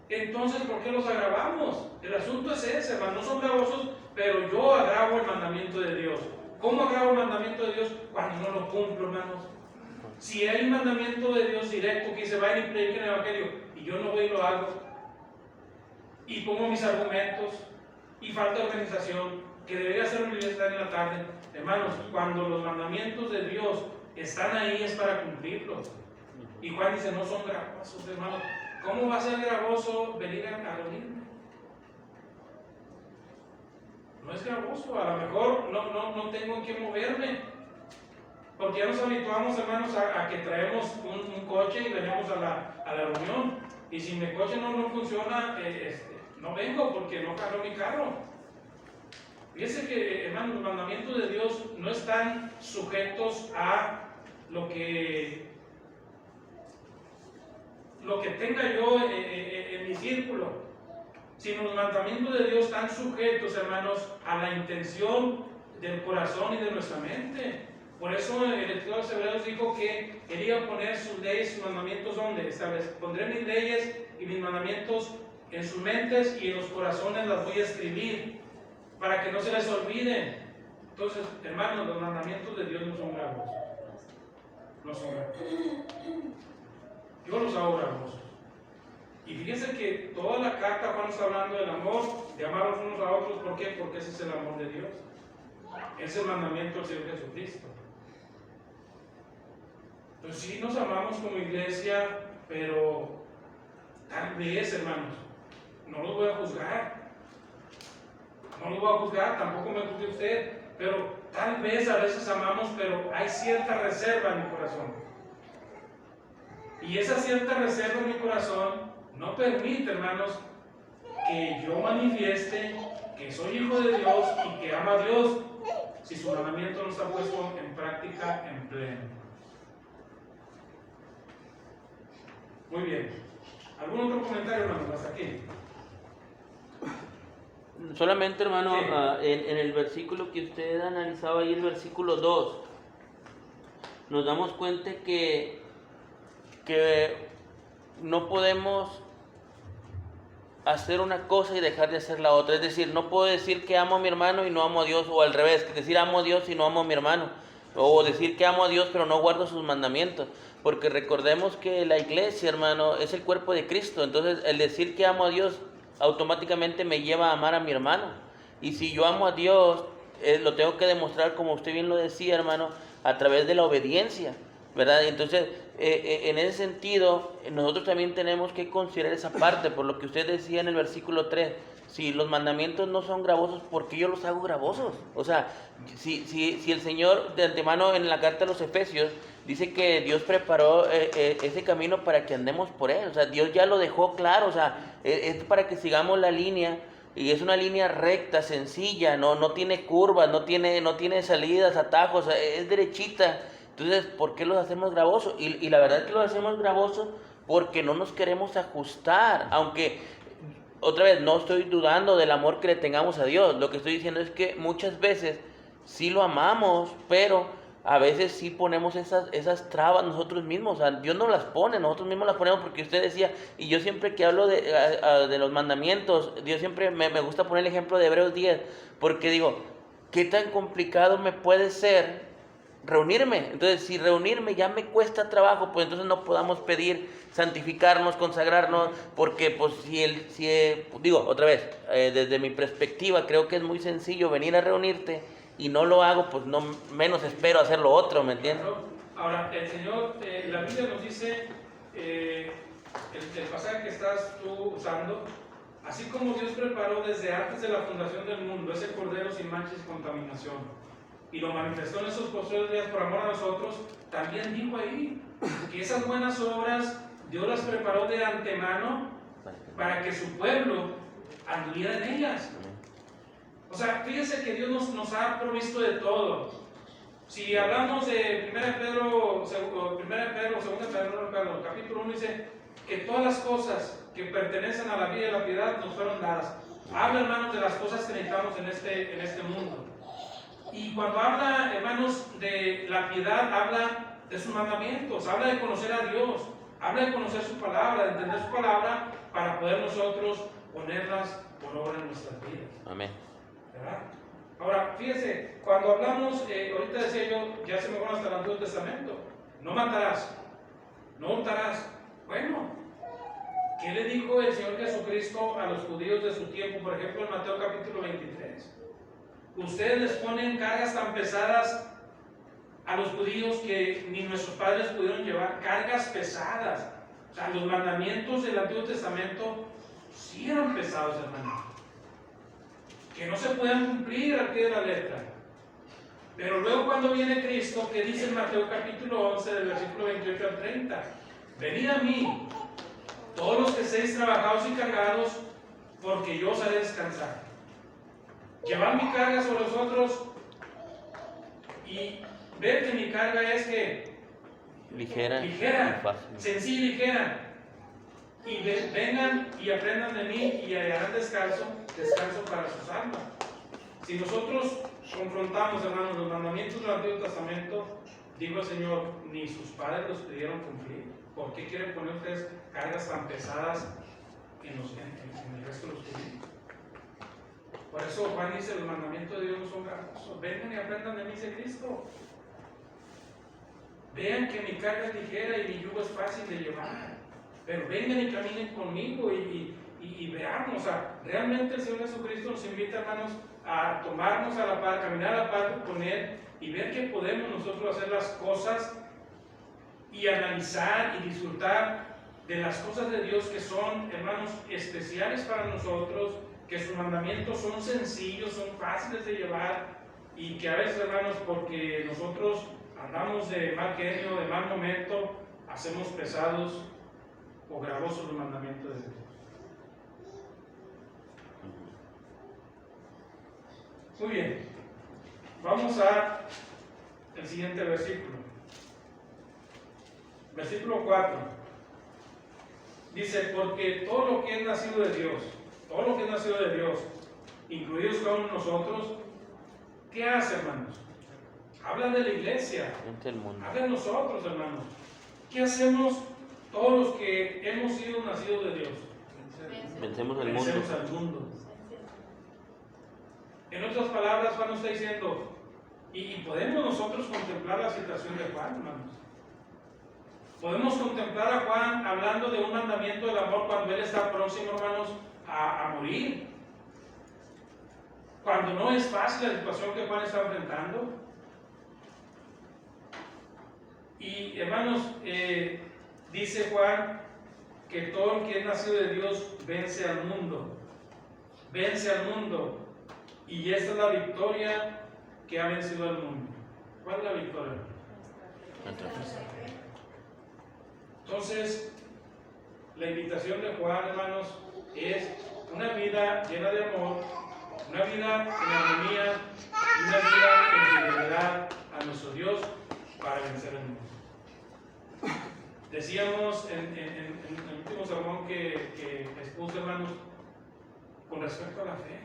entonces, ¿por qué los agravamos? El asunto es ese, hermano, no son gravosos, pero yo agravo el mandamiento de Dios. ¿Cómo agravo el mandamiento de Dios? Cuando no lo cumplo, hermanos. Si hay un mandamiento de Dios directo que dice, vayan y prediquen el Evangelio, y yo no voy y lo hago, y pongo mis argumentos, y falta de organización, que debería ser una iglesia en la tarde, hermanos, cuando los mandamientos de Dios están ahí es para cumplirlos. Y Juan dice, no son gravosos, hermanos. ¿Cómo va a ser gravoso venir a reunirme? No es gravoso, a lo mejor no tengo en qué moverme. Porque ya nos habituamos, hermanos, a que traemos un coche y venimos a la reunión. Y si mi coche no funciona, no vengo porque no cargo mi carro. Fíjense que, hermanos, los mandamientos de Dios no están sujetos a lo que tenga yo en mi círculo, sino los mandamientos de Dios están sujetos, hermanos, a la intención del corazón y de nuestra mente. Por eso el escritor de los Hebreos dijo que quería poner sus leyes, sus mandamientos, ¿dónde? Pondré mis leyes y mis mandamientos en sus mentes y en los corazones las voy a escribir, para que no se les olviden. Entonces, hermanos, los mandamientos de Dios no son gravosos. No son gravosos. Yo los hago gravosos. Y fíjense que toda la carta Juan está hablando del amor, de amarnos unos a otros. ¿Por qué? Porque ese es el amor de Dios. Es el mandamiento del Señor Jesucristo. Entonces sí nos amamos como iglesia, pero tal vez, hermanos, no los voy a juzgar. No los voy a juzgar, tampoco me juzgue usted, pero tal vez a veces amamos, pero hay cierta reserva en mi corazón. Y esa cierta reserva en mi corazón no permite, hermanos, que yo manifieste que soy hijo de Dios y que ama a Dios si su mandamiento no está puesto en práctica en pleno. Muy bien. ¿Algún otro comentario, hermanos, hasta aquí? Solamente, hermano, Sí. en el versículo que usted analizaba ahí, el versículo 2, nos damos cuenta que no podemos hacer una cosa y dejar de hacer la otra. Es decir, no puedo decir que amo a mi hermano y no amo a Dios, o al revés, decir amo a Dios y no amo a mi hermano, o decir que amo a Dios pero no guardo sus mandamientos, porque recordemos que la iglesia, hermano, es el cuerpo de Cristo. Entonces el decir que amo a Dios automáticamente me lleva a amar a mi hermano, y si yo amo a Dios, lo tengo que demostrar, como usted bien lo decía, hermano, a través de la obediencia, ¿verdad? Entonces, en ese sentido, nosotros también tenemos que considerar esa parte, por lo que usted decía en el versículo 3, si los mandamientos no son gravosos, ¿por qué yo los hago gravosos? O sea, si el Señor de antemano en la carta a los Efesios dice que Dios preparó ese camino para que andemos por él, o sea, Dios ya lo dejó claro, o sea, es para que sigamos la línea, y es una línea recta, sencilla, no tiene curvas, no tiene salidas, atajos, es derechita. Entonces, ¿por qué los hacemos gravosos? Y la verdad es que los hacemos gravosos porque no nos queremos ajustar, aunque, otra vez, no estoy dudando del amor que le tengamos a Dios. Lo que estoy diciendo es que muchas veces sí lo amamos, pero a veces sí ponemos esas trabas nosotros mismos. O sea, Dios no las pone, nosotros mismos las ponemos, porque usted decía, y yo siempre que hablo de los mandamientos, Dios siempre me gusta poner el ejemplo de Hebreos 10, porque digo, ¿qué tan complicado me puede ser reunirme? Entonces, si reunirme ya me cuesta trabajo, pues entonces no podamos pedir santificarnos, consagrarnos, porque pues digo, otra vez, desde mi perspectiva, creo que es muy sencillo venir a reunirte y no lo hago, pues no menos espero hacer lo otro, ¿me entiendes? Claro. Ahora, el Señor, la Biblia nos dice, el pasaje que estás tú usando, así como Dios preparó desde antes de la fundación del mundo ese cordero sin mancha y contaminación, y lo manifestó en esos postreros días por amor a nosotros, también dijo ahí que esas buenas obras Dios las preparó de antemano para que su pueblo anduviera en ellas. O sea, fíjense que Dios nos ha provisto de todo. Si hablamos de 1 Pedro, 2 Pedro, capítulo 1, dice que todas las cosas que pertenecen a la vida y la piedad nos fueron dadas. Habla, hermanos, de las cosas que necesitamos en este mundo. Y cuando habla, hermanos, de la piedad, habla de sus mandamientos, habla de conocer a Dios, habla de conocer su palabra, de entender su palabra, para poder nosotros ponerlas por obra en nuestras vidas. Amén. ¿Verdad? Ahora, fíjense, cuando hablamos, ahorita decía yo, ya se me van hasta el Antiguo Testamento, no matarás, no hurtarás. Bueno, ¿qué le dijo el Señor Jesucristo a los judíos de su tiempo? Por ejemplo, en Mateo capítulo 23. Ustedes les ponen cargas tan pesadas a los judíos que ni nuestros padres pudieron llevar, cargas pesadas. O sea, los mandamientos del Antiguo Testamento sí eran pesados, hermano, que no se pueden cumplir al pie de la letra. Pero luego cuando viene Cristo, que dice en Mateo capítulo 11, del versículo 28 al 30, venid a mí, todos los que estéis trabajados y cargados, porque yo os haré descansar. Llevad mi carga sobre vosotros y ver que mi carga es que Ligera, y fácil. sencilla y ligera. Y vengan y aprendan de mí y hallarán descanso para sus almas. Si nosotros confrontamos, hermanos, los mandamientos del Antiguo Testamento, digo el Señor, ni sus padres los pudieron cumplir. ¿Por qué quieren poner ustedes cargas tan pesadas en el resto de los judíos? Por eso Juan dice, los mandamientos de Dios no son gravosos. Vengan y aprendan de mí, dice Cristo. Vean que mi carga es ligera y mi yugo es fácil de llevar. Pero vengan y caminen conmigo y veamos. O sea, realmente el Señor Jesucristo nos invita, hermanos, a tomarnos a la par, caminar a la par con Él y ver que podemos nosotros hacer las cosas y analizar y disfrutar de las cosas de Dios que son, hermanos, especiales para nosotros, que sus mandamientos son sencillos, son fáciles de llevar y que a veces, hermanos, porque nosotros andamos de mal genio, de mal momento, hacemos pesados o gravosos los mandamientos de Dios. Muy bien, vamos a el siguiente versículo. Versículo 4. Dice, porque todo lo que es nacido de Dios, incluidos cada uno de nosotros, ¿qué hace, hermanos? Habla de la iglesia, habla de nosotros, hermanos. ¿Qué hacemos todos los que hemos sido nacidos de Dios? Vencemos al mundo. En otras palabras, Juan nos está diciendo, y podemos nosotros contemplar la situación de Juan, hermanos. Podemos contemplar a Juan hablando de un mandamiento del amor cuando él está próximo, hermanos, a morir. Cuando no es fácil la situación que Juan está enfrentando. Y hermanos, dice Juan que todo el que es nacido de Dios vence al mundo. Vence al mundo. Y esta es la victoria que ha vencido al mundo. ¿Cuál es la victoria? Entonces, la invitación de Juan, hermanos, es una vida llena de amor, una vida en armonía y una vida en fidelidad a nuestro Dios para vencer el mundo. Decíamos en el último sermón que expuse, hermanos, con respecto a la fe.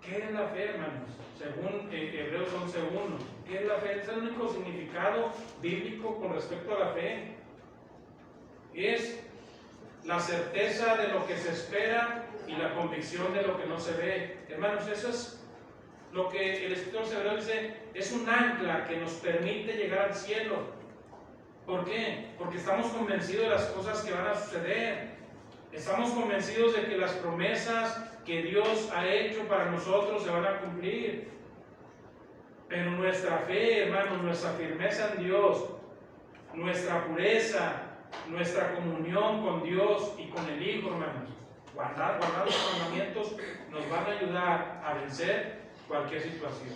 ¿Qué es la fe, hermanos? Según Hebreos 11:1, ¿Qué es la fe? Es el único significado bíblico con respecto a la fe. Es la certeza de lo que se espera y la convicción de lo que no se ve. Hermanos, eso es lo que el escritor hebreo dice, es un ancla que nos permite llegar al cielo. ¿Por qué? Porque estamos convencidos de las cosas que van a suceder. Estamos convencidos de que las promesas que Dios ha hecho para nosotros se van a cumplir. Pero nuestra fe, hermanos, nuestra firmeza en Dios, nuestra pureza, nuestra comunión con Dios y con el Hijo, hermanos, guardar los mandamientos nos van a ayudar a vencer cualquier situación.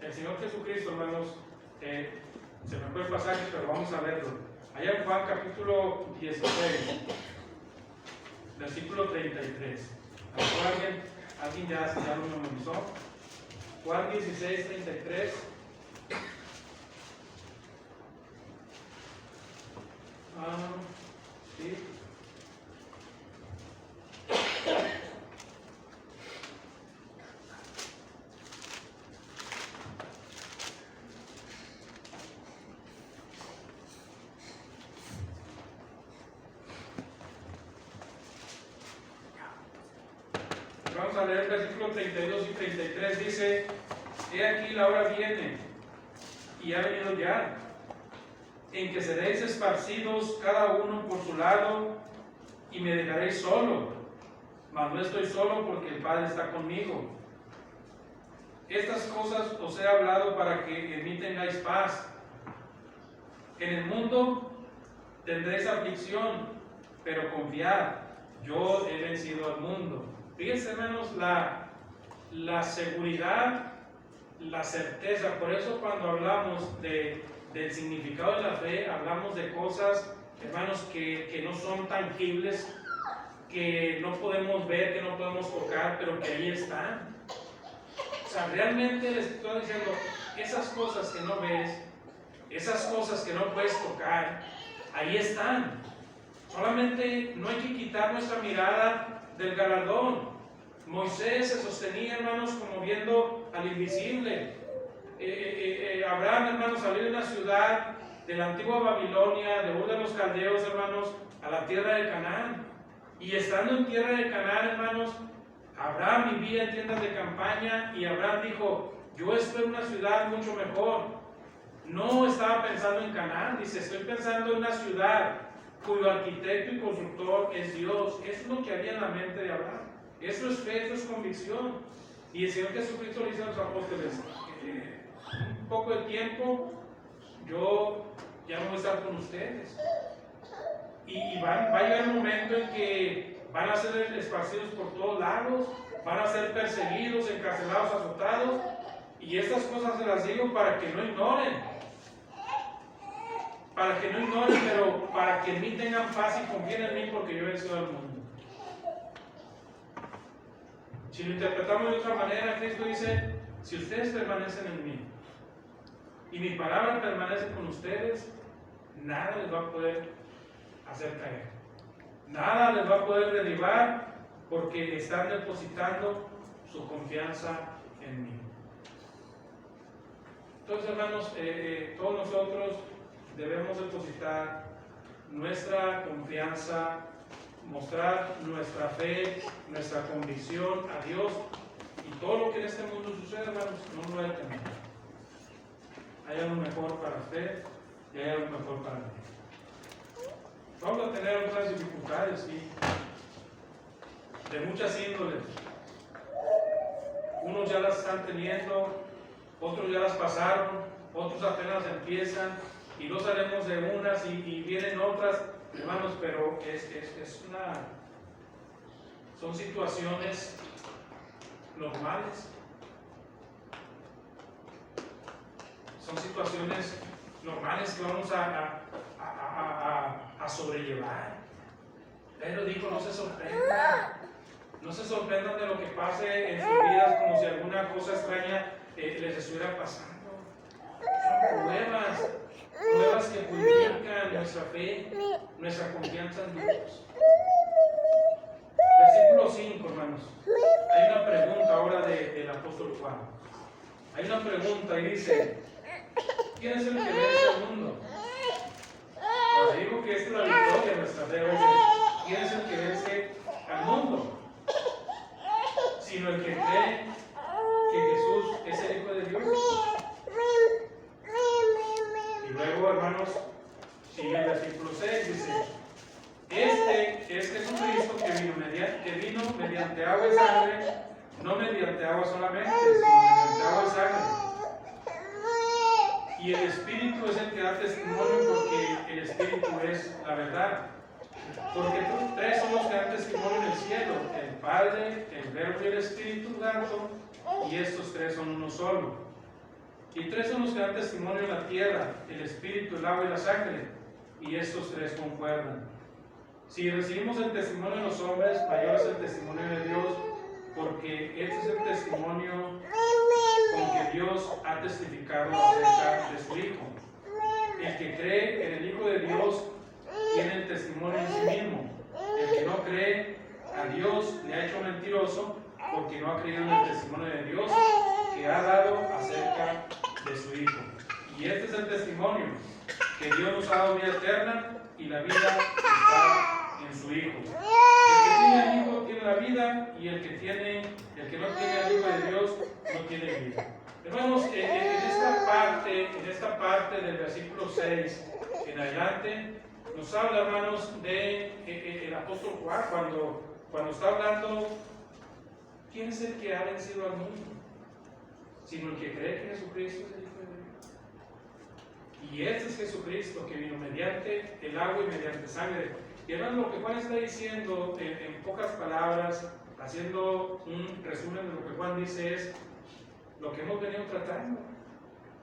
El Señor Jesucristo, hermanos, se me fue el pasaje, pero vamos a verlo. Allá en Juan capítulo 16, versículo 33. ¿Alguien ya lo memorizó? Juan 16, 33. Sí. Vamos a leer el versículo 32 y 33. Dice: he aquí la hora viene, y ha venido ya, en que seréis esparcidos cada uno por su lado, y me dejaréis solo, mas no estoy solo, porque el Padre está conmigo. Estas cosas os he hablado para que en mí tengáis paz. En el mundo tendréis aflicción, pero confiad, yo he vencido al mundo. Fíjense, hermanos, la seguridad, la certeza. Por eso cuando hablamos del significado de la fe, hablamos de cosas, hermanos, que no son tangibles, que no podemos ver, que no podemos tocar, pero que ahí están. O sea, realmente les estoy diciendo, esas cosas que no ves, esas cosas que no puedes tocar, ahí están. Solamente no hay que quitar nuestra mirada del galardón. Moisés se sostenía, hermanos, como viendo al invisible. Abraham, hermanos, salió de una ciudad de la antigua Babilonia, de Ur de los Caldeos, hermanos, a la tierra de Canaán. Y estando en tierra de Canaán, hermanos, Abraham vivía en tiendas de campaña, y Abraham dijo: yo estoy en una ciudad mucho mejor. No estaba pensando en Canaán, dice, estoy pensando en una ciudad cuyo arquitecto y constructor es Dios. Eso es lo que había en la mente de Abraham. Eso es fe, eso es convicción. Y el Señor Jesucristo le dice a los apóstoles: un poco de tiempo, yo ya no voy a estar con ustedes. Y va a llegar un momento en que van a ser esparcidos por todos lados, van a ser perseguidos, encarcelados, azotados. Y estas cosas se las digo para que no ignoren. Para que no ignoren, pero para que en mí tengan paz y confíen en mí, porque yo he vencido al mundo. Si lo interpretamos de otra manera, Cristo dice: si ustedes permanecen en mí y mi palabra permanece con ustedes, nada les va a poder hacer caer, nada les va a poder derribar, porque están depositando su confianza en mí. Entonces, hermanos, todos nosotros debemos depositar nuestra confianza, mostrar nuestra fe, nuestra convicción a Dios, y todo lo que en este mundo sucede, hermanos, no lo detenemos. Hay algo mejor para usted y hay algo mejor para mí. Vamos a tener algunas dificultades, sí, de muchas índoles. Unos ya las están teniendo, otros ya las pasaron, otros apenas empiezan, y no salimos de unas y vienen otras, hermanos, pero son situaciones normales. Son situaciones normales que vamos a sobrellevar. Pero dijo: no se sorprendan. No se sorprendan de lo que pase en sus vidas como si alguna cosa extraña les estuviera pasando. Son pruebas que purifican nuestra fe, nuestra confianza en Dios. Versículo 5, hermanos. Hay una pregunta ahora del apóstol Juan. Hay una pregunta y dice: ¿quién es el que vence al mundo? Os digo que esta es la victoria de nuestra fe. ¿Quién es el que vence al mundo? Sino el que cree que Jesús es el Hijo de Dios. Y luego, hermanos, sigue el versículo 6, dice: este es Jesucristo que vino mediante agua y sangre, no mediante agua solamente, sino mediante agua y sangre. Y el Espíritu es el que da testimonio, porque el Espíritu es la verdad. Porque tres son los que dan testimonio en el cielo: el Padre, el Verbo y el Espíritu Santo, y estos tres son uno solo. Y tres son los que dan testimonio en la tierra: el Espíritu, el agua y la sangre, y estos tres concuerdan. Si recibimos el testimonio de los hombres, mayor es el testimonio de Dios, porque este es el testimonio con que Dios ha testificado acerca de su Hijo. El que cree en el Hijo de Dios tiene el testimonio en sí mismo. El que no cree a Dios le ha hecho mentiroso, porque no ha creído en el testimonio de Dios que ha dado acerca de su Hijo. Y este es el testimonio, que Dios nos ha dado vida eterna, y la vida está en su Hijo. El que tiene al Hijo tiene la vida, y el que no tiene al Hijo de Dios no tiene vida. Hermanos, en esta parte del versículo 6 en adelante, nos habla, hermanos, de el apóstol Juan, cuando está hablando: ¿quién es el que ha vencido al mundo? Sino el que cree que Jesucristo es el Hijo de Dios. Y este es Jesucristo, que vino mediante el agua y mediante sangre. Y hermanos, lo que Juan está diciendo, en pocas palabras, haciendo un resumen de lo que Juan dice, es lo que hemos venido tratando.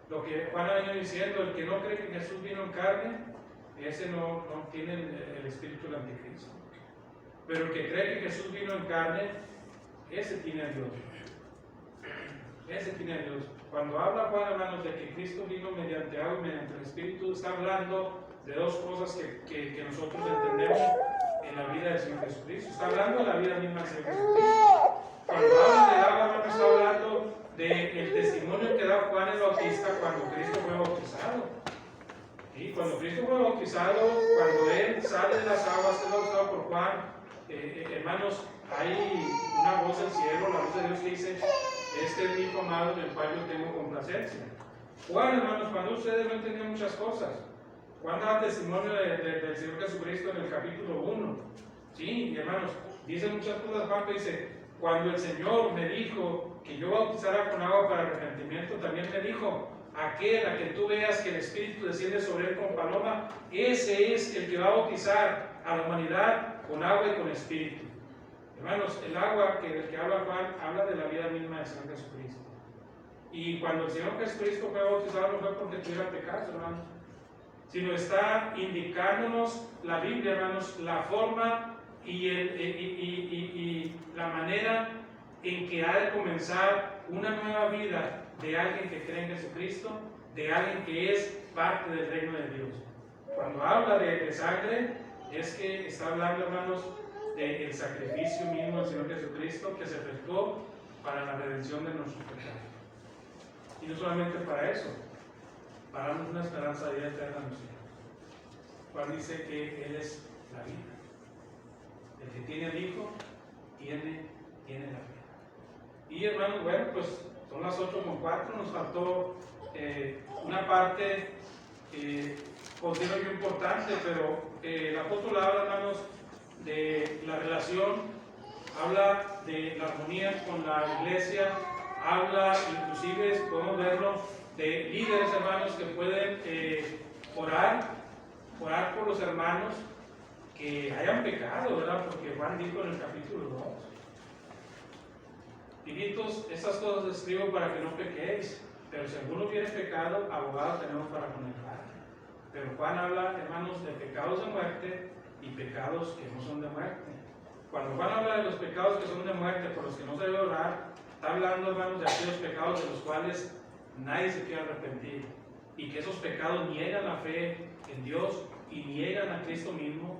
Lo que Juan ha venido diciendo: el que no cree que Jesús vino en carne, ese no tiene el espíritu del anticristo. Pero el que cree que Jesús vino en carne, ese tiene a Dios. Ese tiene a Dios. Cuando habla Juan, hermanos, de que Cristo vino mediante agua y mediante el Espíritu, está hablando de dos cosas que nosotros entendemos en la vida del Señor Jesucristo. Está hablando de la vida misma del Señor Jesucristo. Cuando habla del agua, hermanos, está hablando del testimonio que da Juan el Bautista cuando Cristo fue bautizado. Y cuando Cristo fue bautizado, cuando Él sale de las aguas, es bautizado por Juan, hermanos, hay una voz del cielo, la voz de Dios, que dice: este es mi Hijo amado, en el cual yo tengo complacencia. Juan, hermanos, cuando ustedes no entendían muchas cosas, Juan daba testimonio del Señor Jesucristo en el capítulo 1. Sí, y hermanos, dice muchas cosas. Juan, que dice: cuando el Señor me dijo que yo bautizara con agua para arrepentimiento, también me dijo: aquel a que tú veas que el Espíritu desciende sobre él con paloma, ese es el que va a bautizar a la humanidad con agua y con Espíritu. Hermanos, el agua del que habla Juan habla de la vida misma del Señor Jesucristo. Y cuando el Señor Jesucristo fue bautizado, no fue porque tuviera pecado, hermanos, sino está indicándonos la Biblia, hermanos, la forma y la manera en que ha de comenzar una nueva vida de alguien que cree en Jesucristo, de alguien que es parte del reino de Dios. Cuando habla de sangre, es que está hablando, hermanos, del sacrificio mismo del Señor Jesucristo, que se efectuó para la redención de nuestros pecados. Y no solamente para eso, para darnos una esperanza de vida eterna en los cielos. Juan dice que Él es la vida. El que tiene al Hijo tiene la vida. Y hermanos, bueno, pues son las 8:04, nos faltó una parte, considero yo importante, pero el apóstol habla, hermanos, de la relación, habla de la armonía con la iglesia, habla, inclusive podemos verlo, de líderes, hermanos, que pueden orar por los hermanos que hayan pecado, ¿verdad? Porque Juan dijo en el capítulo 2: hijitos, estas cosas escribo para que no pequéis, pero si alguno tiene pecado, abogado tenemos para con el Padre. Pero Juan habla, hermanos, de pecados de muerte y pecados que no son de muerte. Cuando Juan habla de los pecados que son de muerte, por los que no se debe orar, está hablando, hermanos, de aquellos pecados de los cuales nadie se quiere arrepentir, y que esos pecados niegan la fe en Dios y niegan a Cristo mismo.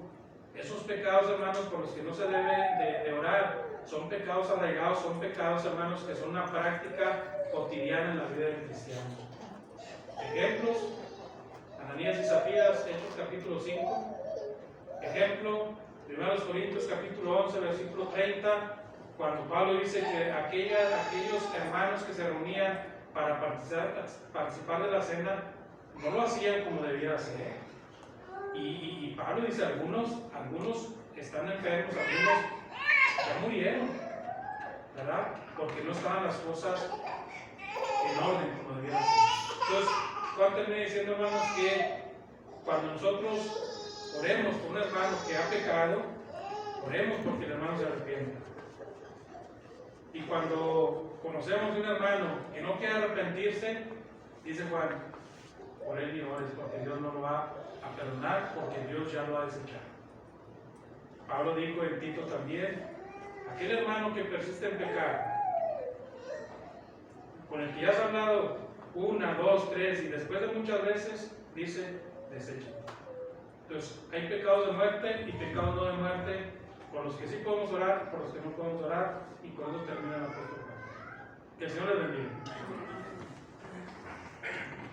Esos pecados, hermanos, por los que no se debe de orar, son pecados arraigados, son pecados, hermanos, que son una práctica cotidiana en la vida del cristiano. Ejemplos: Ananías y Zafiras, Hechos capítulo 5. Ejemplo, 1 Corintios capítulo 11, versículo 30, cuando Pablo dice que aquellos hermanos que se reunían para participar de la cena, no lo hacían como debía ser. Y Pablo dice, algunos están enfermos, algunos ya murieron, ¿verdad? Porque no estaban las cosas en orden como debían ser. Entonces, Juan termina diciendo, hermanos, que cuando nosotros oremos por un hermano que ha pecado, oremos porque el hermano se arrepienta. Y cuando conocemos de un hermano que no quiere arrepentirse, dice Juan, por él ni ores, porque Dios no lo va a perdonar, porque Dios ya lo ha desechado. Pablo dijo en Tito también, aquel hermano que persiste en pecar, con el que ya has hablado 1, 2, 3 y después de muchas veces, dice, desecha. Entonces, hay pecados de muerte y pecados no de muerte, por los que sí podemos orar, por los que no podemos orar, y con eso termina el apóstol.